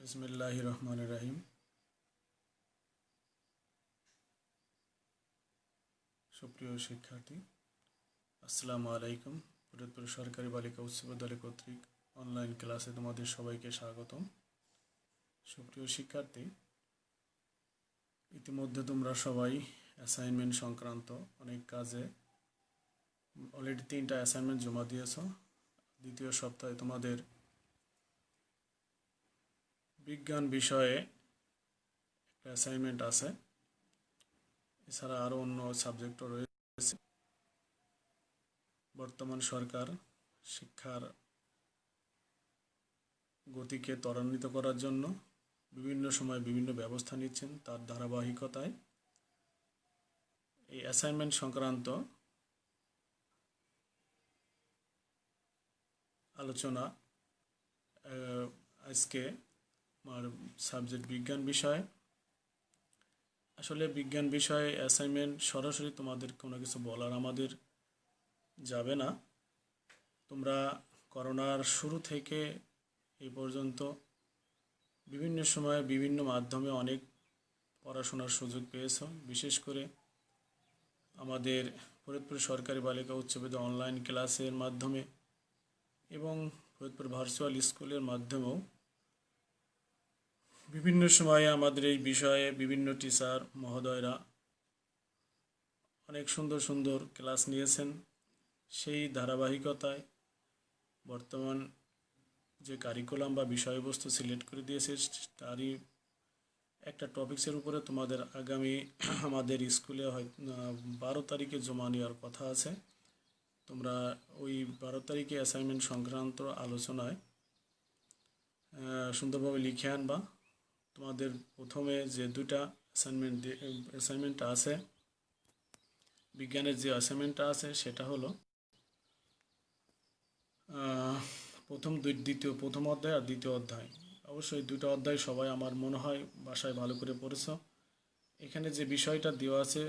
বিসমিল্লাহির রহমানির রহিম। সুপ্রিয় শিক্ষার্থী, আসসালামু আলাইকুম। ফরিদপুর সরকারি বালিকা উচ্চ বিদ্যালয় কর্তৃক অনলাইন ক্লাসে তোমাদের সবাইকে স্বাগতম। সুপ্রিয় শিক্ষার্থী, ইতিমধ্যে তোমরা সবাই অ্যাসাইনমেন্ট সংক্রান্ত অনেক কাজে অলরেডি 3টা অ্যাসাইনমেন্ট জমা দিয়েছ। দ্বিতীয় সপ্তাহে তোমাদের বিজ্ঞান বিষয়ে একটা অ্যাসাইনমেন্ট আছে, এছাড়া আরও অন্য সাবজেক্টও রয়েছে। বর্তমান সরকার শিক্ষার গতিকে ত্বরান্বিত করার জন্য বিভিন্ন সময় বিভিন্ন ব্যবস্থা নিচ্ছেন। তার ধারাবাহিকতায় এই অ্যাসাইনমেন্ট সংক্রান্ত আলোচনা আজকে আমার সাবজেক্ট বিজ্ঞান বিষয়। আসলে বিজ্ঞান বিষয়ে অ্যাসাইনমেন্ট সরাসরি তোমাদের কোনো কিছু বলার আমাদের যাবে না। তোমরা করোনার শুরু থেকে এই পর্যন্ত বিভিন্ন সময়ে বিভিন্ন মাধ্যমে অনেক পড়াশোনার সুযোগ পেয়েছ। বিশেষ করে আমাদের ফরিদপুর সরকারি বালিকা উচ্চ বিদ্যালয় অনলাইন ক্লাসের মাধ্যমে এবং ফরিদপুর ভার্চুয়াল স্কুলের মাধ্যমেও বিভিন্ন সময়ে আমাদের এই বিষয়ে বিভিন্ন টিচার মহোদয়রা অনেক সুন্দর সুন্দর ক্লাস নিয়েছেন। সেই ধারাবাহিকতায় বর্তমান যে কারিকুলাম বা বিষয়বস্তু সিলেক্ট করে দিয়েছে তারই একটা টপিক্সের উপরে তোমাদের আগামী আমাদের স্কুলে হয়তো 12 তারিখে জমা নেওয়ার কথা আছে। তোমরা ওই 12 তারিখে অ্যাসাইনমেন্ট সংক্রান্ত আলোচনায় সুন্দরভাবে লিখে আনবা। তোমাদের প্রথমে যে দুটা অ্যাসাইনমেন্টটা আছে, বিজ্ঞানের যে অ্যাসাইনমেন্টটা আছে সেটা হলো প্রথম অধ্যায় আর দ্বিতীয় অধ্যায়। অবশ্যই দুটো অধ্যায় সবাই আমার মনে হয় বাসায় ভালো করে পড়েছ। এখানে যে বিষয়টা দেওয়া আছে,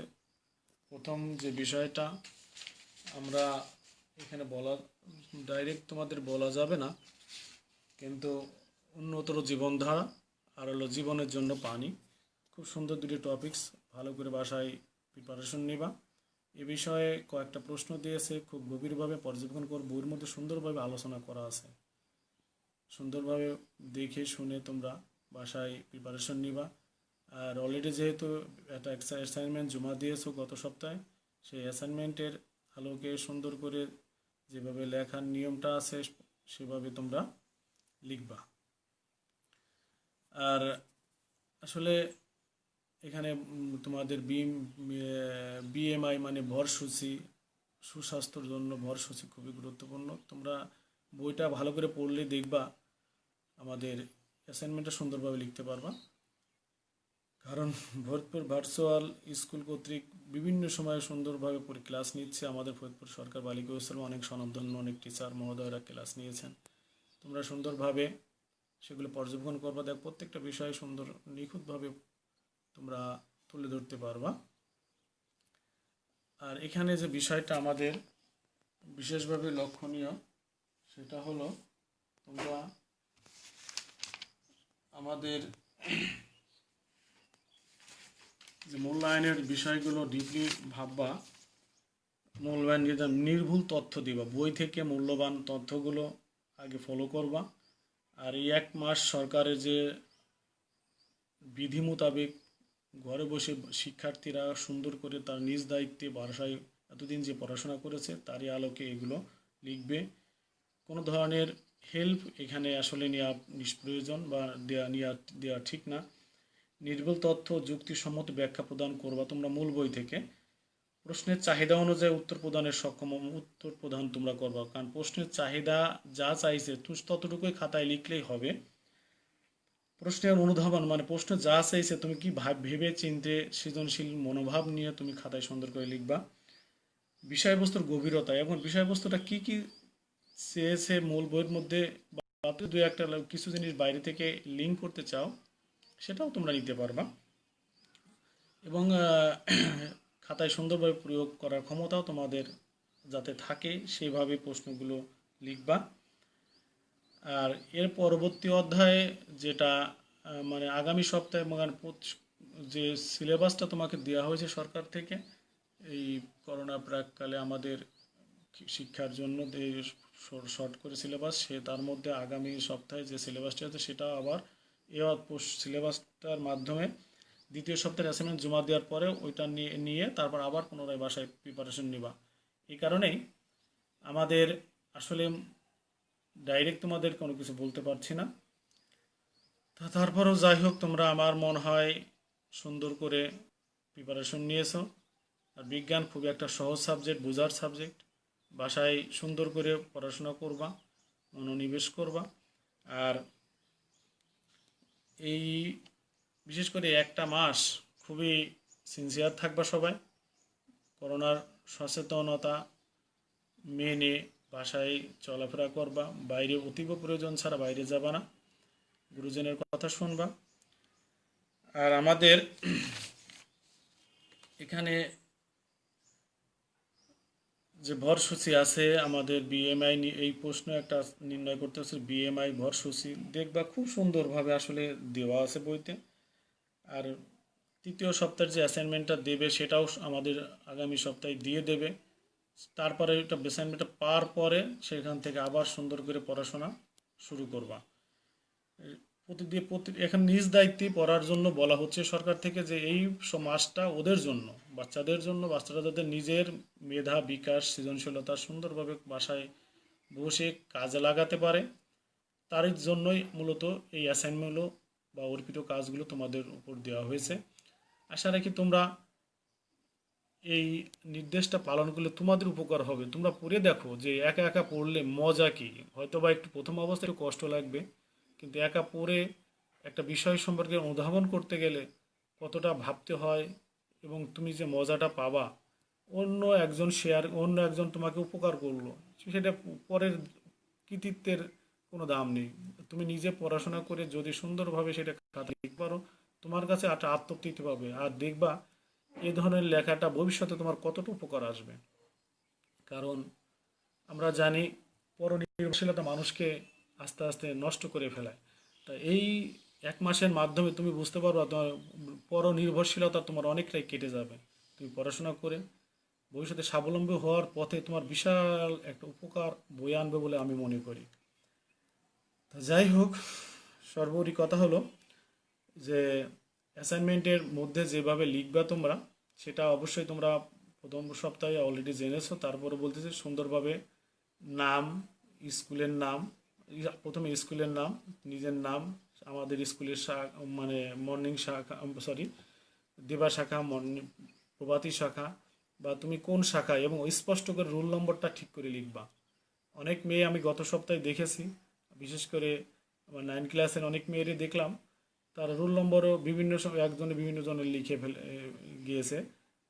প্রথম যে বিষয়টা আমরা এখানে ডাইরেক্ট তোমাদের বলা যাবে না, কিন্তু উন্নতর জীবনধারা আর হলো জীবনের জন্য পানি। খুব সুন্দর দুটি টপিকস, ভালো করে বাসায় প্রিপারেশন নিবা। এ বিষয়ে কয়েকটা প্রশ্ন দিয়েছে, খুব গভীরভাবে পর্যবেক্ষণ করে বইয়ের মধ্যে সুন্দরভাবে আলোচনা করা আছে। সুন্দরভাবে দেখে শুনে তোমরা বাসায় প্রিপারেশন নিবা। আর অলরেডি যেহেতু একটা অ্যাসাইনমেন্ট জমা দিয়েছো গত সপ্তাহে, সেই অ্যাসাইনমেন্টের আলোকে সুন্দর করে যেভাবে লেখার নিয়মটা আছে সেভাবে তোমরা লিখবা। আর আসলে এখানে তোমাদের বিএমআই মানে ভরসূচি, সুস্বাস্থ্যের জন্য ভরসূচি খুবই গুরুত্বপূর্ণ। তোমরা বইটা ভালো করে পড়লে দেখবা আমাদের অ্যাসাইনমেন্টটা সুন্দরভাবে লিখতে পারবা। কারণ ফরিদপুর ভার্চুয়াল স্কুল কর্তৃক বিভিন্ন সময়ে সুন্দরভাবে ক্লাস নিচ্ছে। আমাদের ফরিদপুর সরকার বালিকা স্কুলে অনেক স্বনামধন্য অনেক টিচার মহোদয়রা ক্লাস নিয়েছেন। তোমরা সুন্দরভাবে সেগুলো পর্যবেক্ষণ করবা, দেখ প্রত্যেকটা বিষয় সুন্দর নিখুঁতভাবে তোমরা তুলে ধরতে পারবা। আর এখানে যে বিষয়টা আমাদের বিশেষভাবে লক্ষণীয় সেটা হলো তোমরা আমাদের যে মূল্যায়নের বিষয়গুলো ডিপলি ভাববা, মূল্যায়ন নির্ভুল তথ্য দিবা। বই থেকে মূল্যবান তথ্যগুলো আগে ফলো করবা। আর এই 1 মাস সরকারের যে বিধি মোতাবেক ঘরে বসে শিক্ষার্থীরা সুন্দর করে তার নিজ দায়িত্বে বাসায় এতদিন যে পড়াশোনা করেছে তারই আলোকে এগুলো লিখবে। কোনো ধরনের হেল্প এখানে আসলে নেওয়া নিষ্প্রয়োজন বা দেওয়া ঠিক না। নির্ভুল তথ্য যুক্তিসম্মত ব্যাখ্যা প্রদান করবা তোমরা মূল বই থেকে। প্রশ্নের চাহিদা অনুযায়ী উত্তর প্রদান তোমরা করবা। কারণ প্রশ্নের চাহিদা যা চাইছে ততটুকুই খাতায় লিখলেই হবে। প্রশ্নের অনুধাবন মানে প্রশ্ন যা চাইছে তুমি কি ভেবে চিন্তে সৃজনশীল মনোভাব নিয়ে তুমি খাতায় সুন্দর করে লিখবা। বিষয়বস্তুর গভীরতা এবং বিষয়বস্তুটা কি কি চেয়েছে মূল বইয়ের মধ্যে, বা দু একটা কিছু জিনিস বাইরে থেকে লিঙ্ক করতে চাও সেটাও তোমরা নিতে পারবা। এবং খাতায় সুন্দরভাবে প্রয়োগ করার ক্ষমতাও তোমাদের যাতে থাকে সেভাবে প্রশ্নগুলো লিখবা। আর এর পরবর্তী অধ্যায়ে যেটা মানে আগামী সপ্তাহে মানে যে সিলেবাসটা তোমাকে দেওয়া হয়েছে সরকার থেকে এই করোনা প্রাককালে আমাদের শিক্ষার জন্য শর্ট করে সিলেবাস, সে তার মধ্যে আগামী সপ্তাহে যে সিলেবাসটা আছে সেটা আবার এ সিলেবাসটার মাধ্যমে দ্বিতীয় সপ্তাহের অ্যাসাইনমেন্ট জমা দেওয়ার পরে ওইটা নিয়ে তারপর আবার পুনরায় বাসায় প্রিপারেশন নিবা। এই কারণেই আমাদের আসলে ডাইরেক্ট তোমাদের কোনো কিছু বলতে পারছি না। তারপরেও যাই হোক, তোমরা আমার মনে হয় সুন্দর করে প্রিপারেশন নিয়েছো। আর বিজ্ঞান খুবই একটা সহজ সাবজেক্ট, বোঝার সাবজেক্ট। বাসায় সুন্দর করে পড়াশোনা করবা, মনোনিবেশ করবা। আর এই বিশেষ করে একটা মাস খুবই সিনসিয়ার থাকবা সবাই। করোনার সচেতনতা মেনে বাসায় চলাফেরা করবা, বাইরে অতীব প্রয়োজন ছাড়া বাইরে যাবা না, গুরুজনের কথা শুনবা। আর আমাদের এখানে যে ভরসূচি আছে আমাদের বিএমআই, এই প্রশ্ন একটা নির্ণয় করতে হচ্ছে বিএমআই ভরসূচি দেখবা খুব সুন্দরভাবে আসলে দেওয়া আছে বইতে। আর তৃতীয় সপ্তাহের যে অ্যাসাইনমেন্টটা দেবে সেটাও আমাদের আগামী সপ্তাহে দিয়ে দেবে। তারপরে এটা অ্যাসাইনমেন্টটা পাওয়ার পরে সেখান থেকে আবার সুন্দর করে পড়াশোনা শুরু করবা। এখন নিজ দায়িত্বে পড়ার জন্য বলা হচ্ছে সরকার থেকে যে এই মাসটা ওদের জন্য, বাচ্চাদের জন্য, বাচ্চারা যাতে নিজের মেধা বিকাশ সৃজনশীলতা সুন্দরভাবে বাসায় বসে কাজে লাগাতে পারে, তার জন্যই মূলত এই অ্যাসাইনমেন্টগুলো বা অর্পিত কাজগুলো তোমাদের উপর দেওয়া হয়েছে। আশা রাখি তোমরা এই নির্দেশটা পালন করলে তোমাদের উপকার হবে। তোমরা পড়ে দেখো যে একা একা পড়লে মজা কি। হয়তো বা একটু প্রথম অবস্থায় একটু কষ্ট লাগবে, কিন্তু একা পড়ে একটা বিষয় সম্পর্কে অনুধাবন করতে গেলে কতটা ভাবতে হয় এবং তুমি যে মজাটা পাবা, অন্য একজন তোমাকে উপকার করলো, সেটা পরের কৃতিত্বের কোনো দাম নেই। তুমি নিজে পড়াশোনা করে যদি সুন্দরভাবে সেটা খাতায় লিখতে পারো, তোমার কাছে একটা আত্মতৃপ্তি পাবে। আর দেখবা এই ধরনের লেখাটা ভবিষ্যতে তোমার কতটা উপকার আসবে। কারণ আমরা জানি পরনির্ভরশীলতা মানুষকে আস্তে আস্তে নষ্ট করে ফেলায়। তা এই এক মাসের মাধ্যমে তুমি বুঝতে পারবা তোমার পরনির্ভরশীলতা তোমার অনেকটাই কেটে যাবে। তুমি পড়াশোনা করে ভবিষ্যতে স্বাবলম্বী হওয়ার পথে তোমার বিশাল একটা উপকার বয়ে আনবে বলে আমি মনে করি। তা যাই হোক, সর্বোপরি কথা হলো যে অ্যাসাইনমেন্টের মধ্যে যেভাবে লিখবা তোমরা, সেটা অবশ্যই তোমরা প্রথম সপ্তাহে অলরেডি জেনেছো। তারপরে বলতেছি সুন্দরভাবে নাম, স্কুলের নাম, প্রথমে স্কুলের নাম, নিজের নাম, আমাদের স্কুলের মানে মর্নিং শাখা, দেবা শাখা, প্রভাতী শাখা, বা তুমি কোন শাখায়, এবং স্পষ্ট করে রোল নম্বরটা ঠিক করে লিখবা। অনেক মেয়ে আমি গত সপ্তাহে দেখেছি, বিশেষ করে আমার 9 ক্লাসের অনেক মেয়েরই দেখলাম তার রোল নম্বরও বিভিন্ন সময় একজনে বিভিন্ন জনের লিখে গিয়েছে,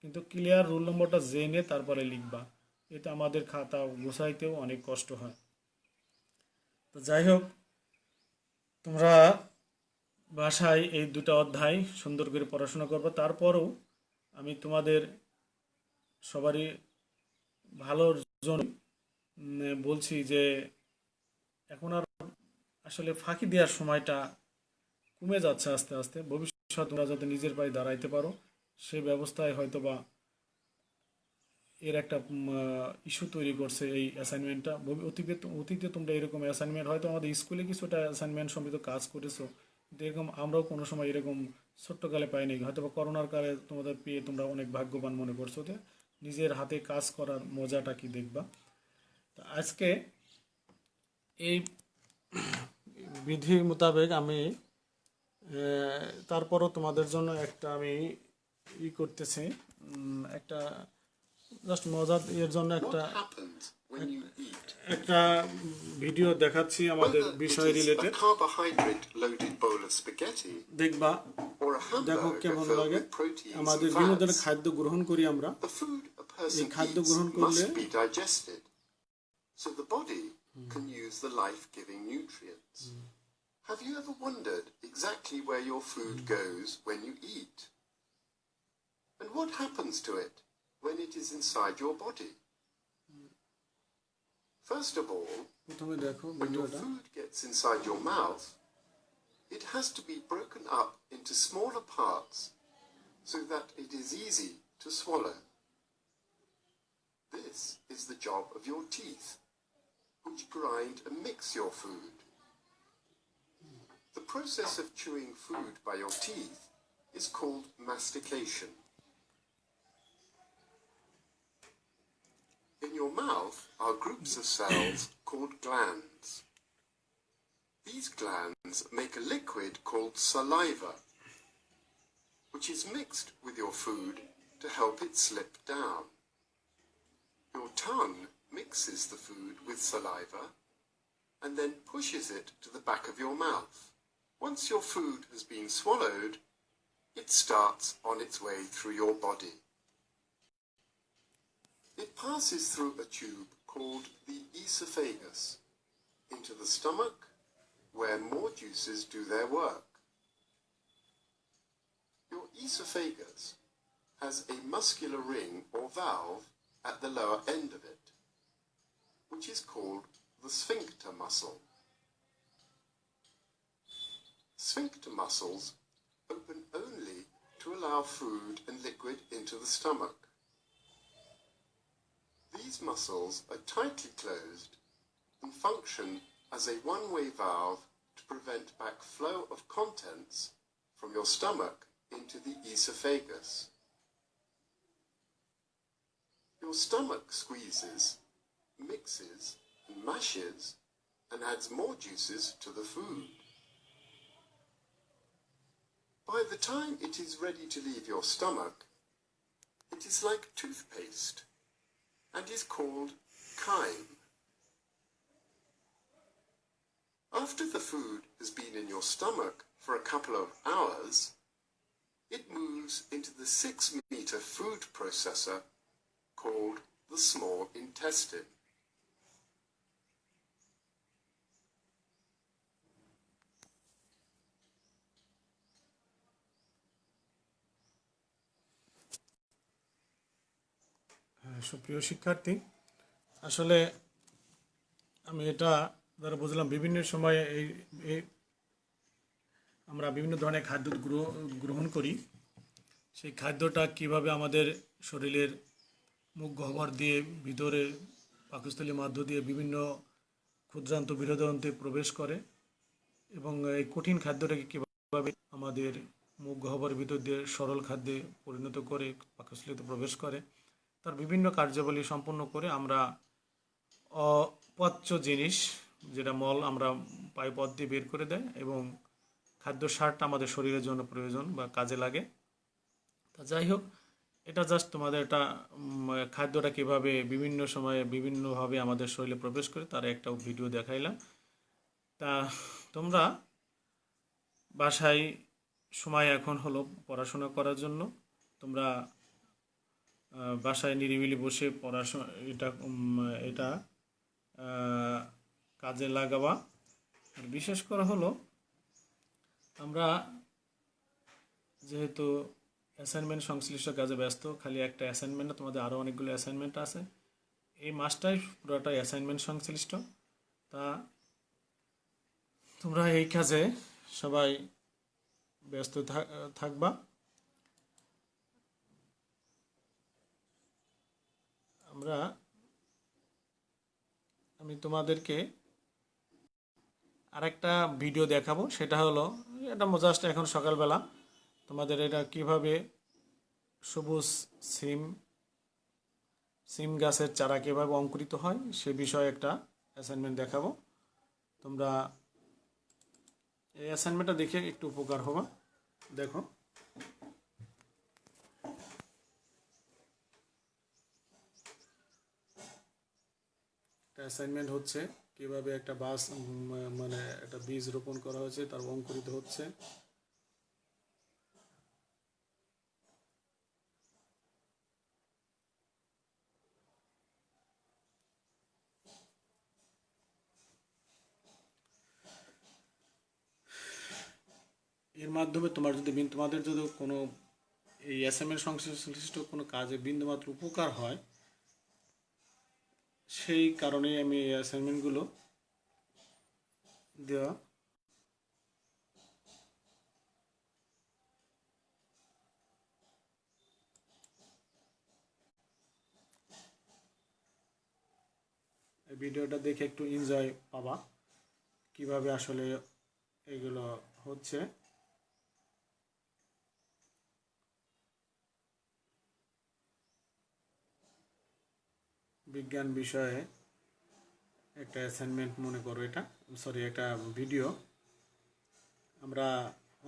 কিন্তু ক্লিয়ার রোল নম্বরটা জেনে তারপরে লিখবা। এতে আমাদের খাতা গোছাইতেও অনেক কষ্ট হয়। তো যাই হোক, তোমরা বাসায় এই দুটো অধ্যায় সুন্দর করে পড়াশোনা করবে। তারপরও আমি তোমাদের সবারই ভালোর জন্য বলছি যে এখন আর আসলে ফাঁকি দেওয়ার সময়টা কমে যাচ্ছে আস্তে আস্তে। ভবিষ্যৎ তোমরা যাতে নিজের পায়ে দাঁড়াইতে পারো সেই ব্যবস্থায় হয়তোবা এর একটা ইস্যু তৈরি করছে এই অ্যাসাইনমেন্টটা। অতীতে তোমরা এরকম অ্যাসাইনমেন্ট হয়তো আমাদের স্কুলে কিছুটা অ্যাসাইনমেন্ট সম্পর্কিত কাজ করেছো, কিন্তু এরকম আমরাও কোনো সময় এরকম ছোট্টকালে পাইনি। হয়তো বা করোনার কালে তোমাদের পেয়ে তোমরা অনেক ভাগ্যবান মনে করছো যে নিজের হাতে কাজ করার মজাটা কি দেখবা। তা আজকে এই বিধি মোতাবেক আমি তারপরও তোমাদের জন্য একটা আমি করতেছি, একটা জাস্ট মজার এর জন্য একটা ভিডিও দেখাচ্ছি আমাদের বিষয় রিলেটেড। দেখবা, দেখো কেমন লাগে। আমাদের বিভিন্ন ধরনের খাদ্য গ্রহণ করি আমরা, এই খাদ্য গ্রহণ করলে so the body can use the life-giving nutrients. Have you ever wondered exactly where your food goes when you eat? And what happens to it when it is inside your body? First of all, when your food gets inside your mouth, it has to be broken up into smaller parts so that it is easy to swallow. This is the job of your teeth, which grind and mix your food. The process of chewing food by your teeth is called mastication. In your mouth are groups of cells called glands. These glands make a liquid called saliva, which is mixed with your food to help it slip down. Your tongue mixes the food with saliva and then pushes it to the back of your mouth. Once your food has been swallowed, it starts on its way through your body. It passes through a tube called the esophagus into the stomach, where more juices do their work. Your esophagus has a muscular ring or valve at the lower end of it, which is called the sphincter muscle. Sphincter muscles open only to allow food and liquid into the stomach. These muscles are tightly closed and function as a one-way valve to prevent backflow of contents from your stomach into the esophagus. Your stomach squeezes, mixes, and mashes, and adds more juices to the food. By the time it is ready to leave your stomach, it is like toothpaste and is called chyme. After the food has been in your stomach for a couple of hours, it moves into the 6-meter food processor called the small intestine. সুপ্রিয় শিক্ষার্থী, আসলে আমি এটা দ্বারা বুঝলাম বিভিন্ন সময়ে এই আমরা বিভিন্ন ধরনের খাদ্য গ্রহণ করি। সেই খাদ্যটা কিভাবে আমাদের শরীরের মুখ গহ্বর দিয়ে ভিতরে পাকস্থলীর মধ্য দিয়ে বিভিন্ন ক্ষুদ্রান্ত বৃহদান্তে প্রবেশ করে এবং এই কঠিন খাদ্যটাকে কীভাবে আমাদের মুখ গহ্বরের ভিতর দিয়ে সরল খাদ্যে পরিণত করে পাকস্থলীতে প্রবেশ করে, তার বিভিন্ন কার্যাবলী সম্পন্ন করে আমরা অপচ্য জিনিস, যেটা মল আমরা পায়ুপথ দিয়ে বের করে দেয় এবং খাদ্য সারটা আমাদের শরীরের জন্য প্রয়োজন বা কাজে লাগে। তা যাই হোক, এটা জাস্ট তোমাদের এটা খাদ্যটা কীভাবে বিভিন্ন সময়ে বিভিন্নভাবে আমাদের শরীরে প্রবেশ করে তার একটা ভিডিও দেখাইলাম। তা তোমরা বাসায় সময় এখন হলো পড়াশোনা করার জন্য, তোমরা বাসায় নিরিবিলি বসে পড়াশোনা এটা কাজে লাগাবা। আর বিশেষ করে হলো আমরা যেহেতু অ্যাসাইনমেন্ট সংশ্লিষ্ট কাজে ব্যস্ত, খালি একটা অ্যাসাইনমেন্ট না, তোমাদের আরও অনেকগুলো অ্যাসাইনমেন্ট আছে। এই মাসটাই পুরোটাই অ্যাসাইনমেন্ট সংশ্লিষ্ট। তা তোমরা এই কাজে সবাই ব্যস্ত থাকবা। আমি তোমাদেরকে আরেকটা ভিডিও দেখাবো, সেটা হলো এটা জাস্ট এখন সকালবেলা তোমাদের এটা কিভাবে সবুজ সিম গাছের চারা কীভাবে অঙ্কুরিত হয় সে বিষয়ে একটা অ্যাসাইনমেন্ট দেখাবো। তোমরা এই অ্যাসাইনমেন্টটা দেখে একটু উপকার হবা। দেখো, অ্যাসাইনমেন্ট হচ্ছে কিভাবে একটা মানে একটা বীজ রোপণ করা হয়েছে, তার অঙ্কুরিত হচ্ছে। এর মাধ্যমে তোমাদের যদি কোনো এই অ্যাসাইনমেন্ট সংশ্লিষ্ট কোনো কাজে বিন্দুমাত্র উপকার হয়, সেই কারণেই আমি এই অ্যাসাইনমেন্টগুলো দেওয়া। ভিডিওটা দেখে একটু এনজয় পাবা কিভাবে আসলে এগুলো হচ্ছে। বিজ্ঞান বিষয়ে একটা অ্যাসাইনমেন্ট মনে করো, এটা সরি একটা ভিডিও। আমরা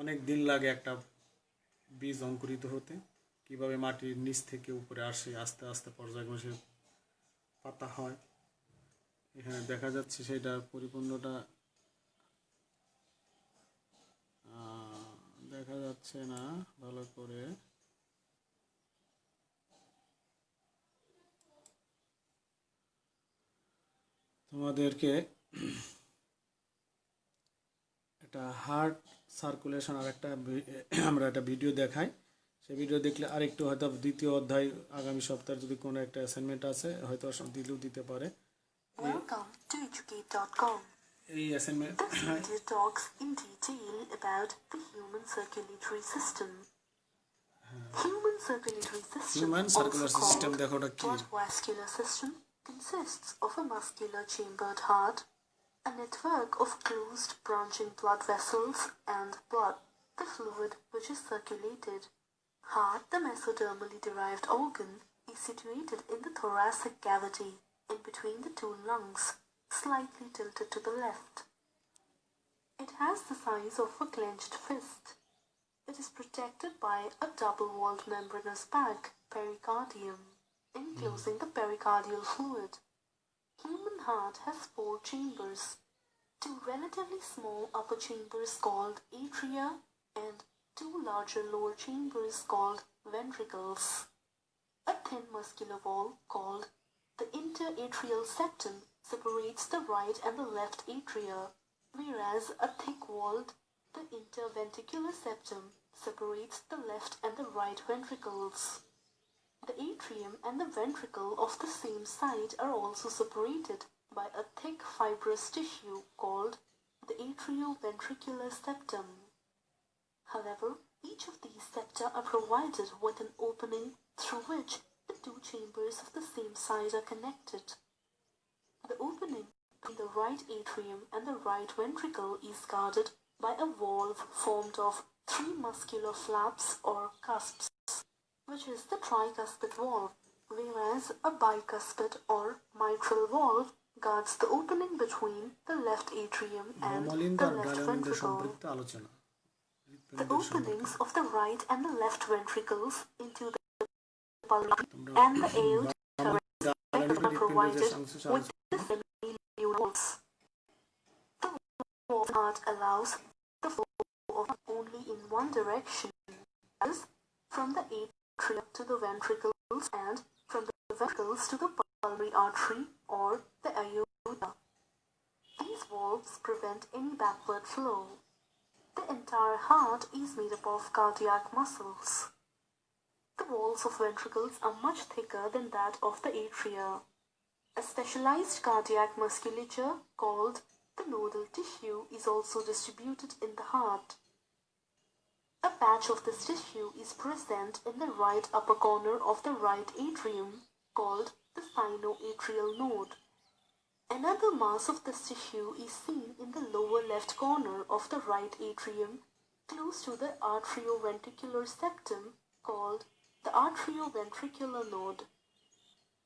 অনেক দিন লাগে একটা বীজ অঙ্কুরিত হতে, কিভাবে মাটির নিচ থেকে উপরে আসে, আস্তে আস্তে পর্যায়ক্রমে পাতা হয়। এখানে দেখা যাচ্ছে সেটা পরিপূর্ণটা দেখা যাচ্ছে না ভালো করে। তোমাদেরকে একটা হার্ট সার্কুলেশন আর একটা আমরা একটা ভিডিও দেখাই, সেই ভিডিও দেখলে আরেকটু হয়তো দ্বিতীয় অধ্যায় আগামী সপ্তাহে যদি কোনো একটা অ্যাসাইনমেন্ট আছে হয়তো দিলেও দিতে পারে। Welcome to educate.com. এই assignment This video talks in detail about the human circulatory system. Human circulatory system, Human circular also system, called দেখো ওটা কি। blood vascular system, consists of a muscular chambered heart, a network of closed branching blood vessels, and blood, the fluid which is circulated. Heart, the mesodermally derived organ, is situated in the thoracic cavity, in between the two lungs, slightly tilted to the left. It has the size of a clenched fist. It is protected by a double-walled membranous bag, pericardium, enclosing the pericardial fluid. Human heart has 4 chambers, 2 relatively small upper chambers called atria and 2 larger lower chambers called ventricles. A thin muscular wall called the interatrial septum separates the right and the left atria, whereas a thick-walled, the interventricular septum separates the left and the right ventricles. The atrium and the ventricle of the same side are also separated by a thick fibrous tissue called the atrioventricular septum. However, each of these septa are provided with an opening through which the 2 chambers of the same side are connected. The opening between the right atrium and the right ventricle is guarded by a valve formed of 3 muscular flaps or cusps, which is the tricuspid valve, whereas a bicuspid or mitral valve guards the opening between the left atrium and the left ventricle. The openings of the right and the left ventricles into the pulmonary and the aorta are provided with the semilunar. The wall of the heart allows the flow of only in one direction, that is, from the atria to the ventricles and from the ventricles to the pulmonary artery or the aorta. These valves prevent any backward flow. The entire heart is made up of cardiac muscles. The walls of ventricles are much thicker than that of the atria. A specialized cardiac musculature called the nodal tissue is also distributed in the heart. A patch of this tissue is present in the right upper corner of the right atrium called the sinoatrial node. Another mass of this tissue is seen in the lower left corner of the right atrium close to the atrioventricular septum called the atrioventricular node.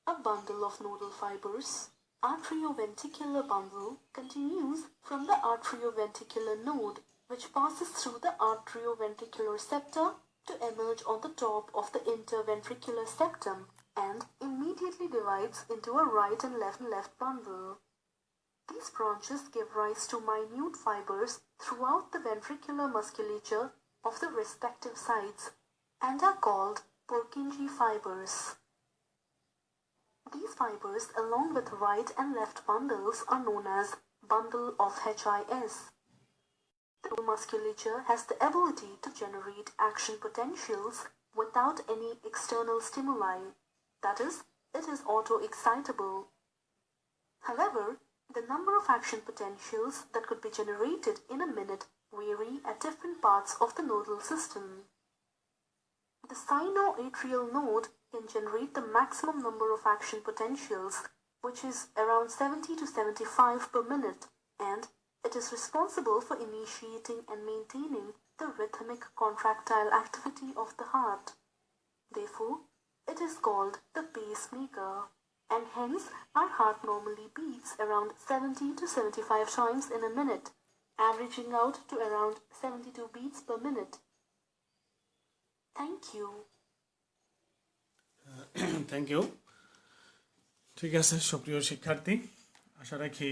A bundle of nodal fibers, atrioventricular bundle, continues from the atrioventricular node, which passes through the atrioventricular septa to emerge on the top of the interventricular septum and immediately divides into a right and left bundle. These branches give rise to minute fibers throughout the ventricular musculature of the respective sides and are called Purkinje fibers. These fibers, along with right and left bundles, are known as bundle of HIS. The musculature has the ability to generate action potentials without any external stimuli. That is, it is auto-excitable. However, the number of action potentials that could be generated in a minute vary at different parts of the nodal system. The sinoatrial node can generate the maximum number of action potentials which is around 70 to 75 per minute, and it is responsible for initiating and maintaining the rhythmic contractile activity of the heart. Therefore, it is called the pacemaker, and hence our heart normally beats around 70 to 75 times in a minute, averaging out to around 72 beats per minute. Thank you. Thank you. ঠিক আছে সুপ্রিয় শিক্ষার্থী, আশা রাখি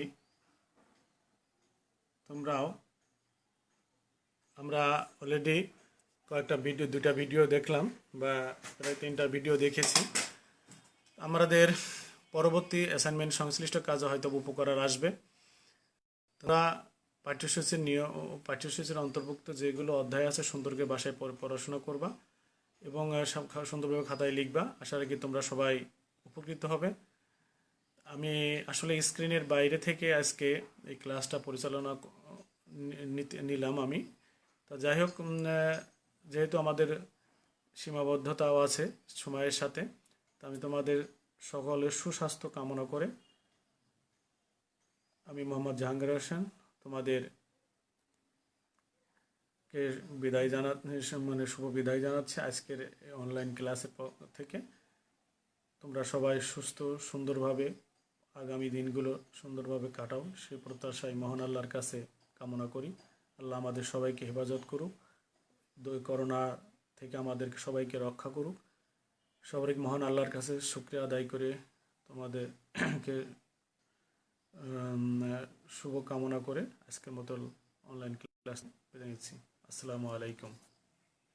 তোমরাও, আমরা already দুটা video দেখলাম বা প্রায় 3টা ভিডিও দেখেছি। আমাদের পরবর্তী অ্যাসাইনমেন্ট সংশ্লিষ্ট কাজে হয়তো উপকার আসবে। তোমরা পাঠ্যসূচির অন্তর্ভুক্ত যেগুলো অধ্যায় আছে সুন্দরকে বাসায় পড়াশোনা করবা এবং সুন্দরভাবে খাতায় লিখবা। আশা রাখি তোমরা সবাই উপকৃত হবে। আমি আসলে স্ক্রিনের বাইরে থেকে আজকে এই ক্লাসটা পরিচালনা নিলাম আমি। তা যাই হোক, যেহেতু আমাদের সীমাবদ্ধতাও আছে সময়ের সাথে, তা আমি তোমাদের সকলের সুস্বাস্থ্য কামনা করে আমি মোহাম্মদ জাহাঙ্গীর হোসেন তোমাদেরকে শুভ বিদায় জানাচ্ছি আজকের অনলাইন ক্লাসের থেকে। তোমরা সবাই সুস্থ সুন্দরভাবে আগামী দিনগুলো সুন্দরভাবে কাটাও, সেই প্রত্যাশায় মহান আল্লাহর কাছে কামনা করি। আল্লাহ আমাদের সবাইকে হেফাজত করুক, করোনা থেকে আমাদেরকে সবাইকে রক্ষা করুক। সবাই মহান আল্লাহর কাছে শুকরিয়া আদায় করে তোমাদেরকে শুভ কামনা করে আজকের মতো অনলাইন ক্লাস বিদায় নিচ্ছি। আসসালামু আলাইকুম।